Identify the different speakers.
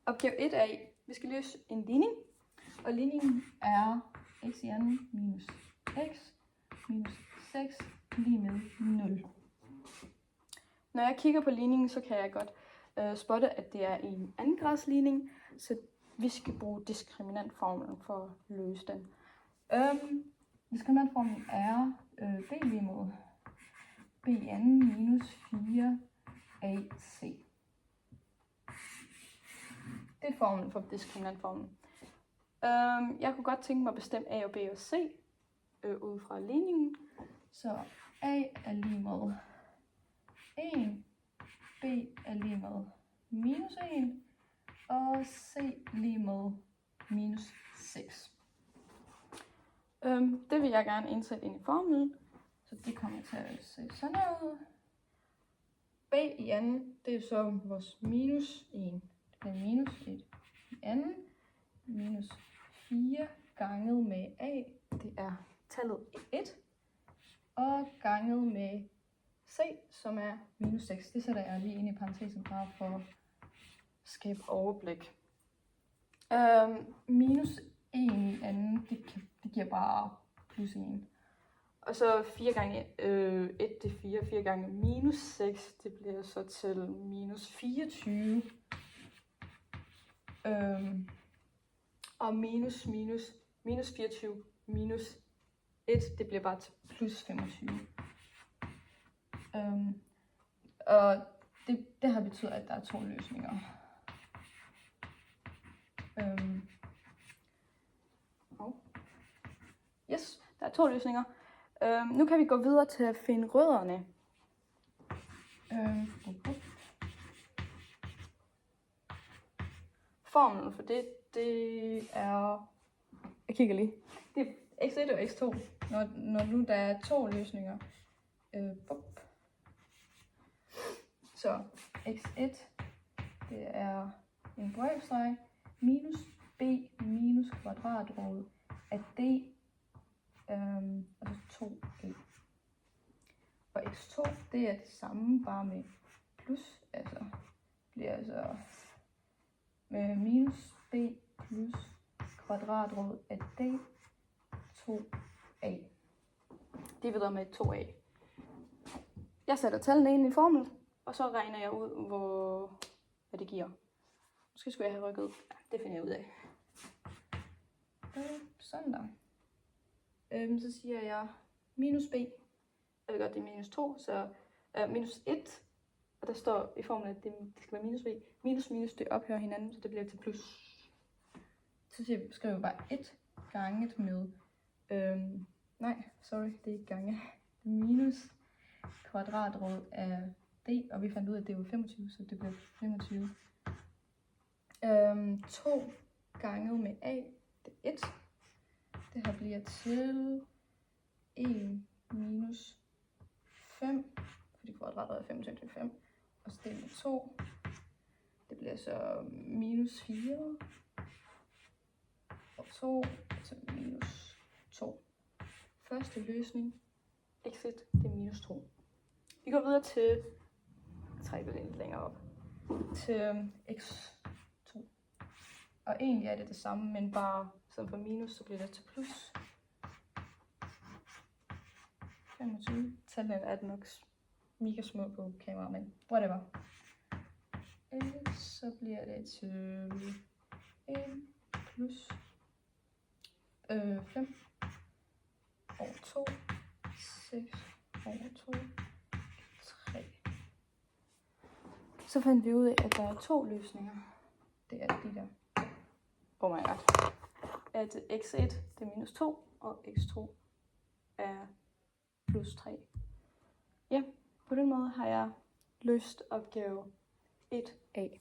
Speaker 1: Opgave 1a. Vi skal løse en ligning, og ligningen er x i anden minus x minus 6 lige med 0. Når jeg kigger på ligningen, så kan jeg godt spotte, at det er en andengradsligning, så vi skal bruge diskriminantformlen for at løse den. Diskriminantformlen er b lige med b i anden minus 4ac. Det er formlen for diskriminantformlen. Jeg kunne godt tænke mig at bestemme a og b og c ud fra ligningen. Så a er lige med 1, b er lige med minus 1, og c lige med minus 6. Det vil jeg gerne indsætte ind i formlen, så det kommer til at se sådan her ud. B i anden, det er så vores minus 1. Det bliver minus 1 i anden, minus 4 ganget med a, det er tallet 1, og ganget med c, som er minus 6. Det sætter jeg lige ind i parentesen bare for at skabe overblik. Minus 1 i anden, det giver bare plus 1. Og så 4 gange 1, det er 4. 4 gange minus 6, det bliver så til minus 24. Og minus 24 minus 1, det bliver bare til plus 25. Og det her betyder, at der er 2 løsninger. Yes, der er 2 løsninger. Nu kan vi gå videre til at finde rødderne. Formlen for det er... Jeg kigger lige. Det er x1 og x2. Når nu der er 2 løsninger. Så x1, det er en brevstreg minus b minus kvadratrod af d, og så 2e. Og x2, det er det samme, bare med plus, altså bliver altså med minus b plus kvadratrod af d, 2a. Divideret med 2a. Jeg sætter tallene ind i formlen, og så regner jeg ud, hvad det giver. Måske skulle jeg have rykket. Ja, det finder jeg ud af. Sådan der. Så siger jeg minus b. Jeg ved godt, det er minus 2, så minus 1. Og der står i formlen, at det skal være minus b. Minus, det ophører hinanden, så det bliver til plus. Så skriver vi bare 1 ganget med... det er ikke gange. Minus kvadratrod af d, og vi fandt ud af, at det var 25, så det bliver 25. 2 ganget med a, det er 1. Det her bliver til 1 minus 5, fordi kvadratrod er 25 til 5. Og så delt med 2. Det bliver så minus 4. Og 2 til minus 2. Første løsning, x1, det er minus 2. Vi går videre til, jeg trækker lidt længere op, til x2. Og egentlig er det samme, men bare som for minus, så bliver det til plus. 25. Tallene er det nok mega små på kamera, men whatever. Så bliver det til 1 plus 5 over 2, 6 over 2, 3. Så fandt vi ud af, at der er 2 løsninger. Det er de der. Oh my god. At x1 det er minus 2, og x2 er plus 3. Ja, på den måde har jeg løst opgave 1a.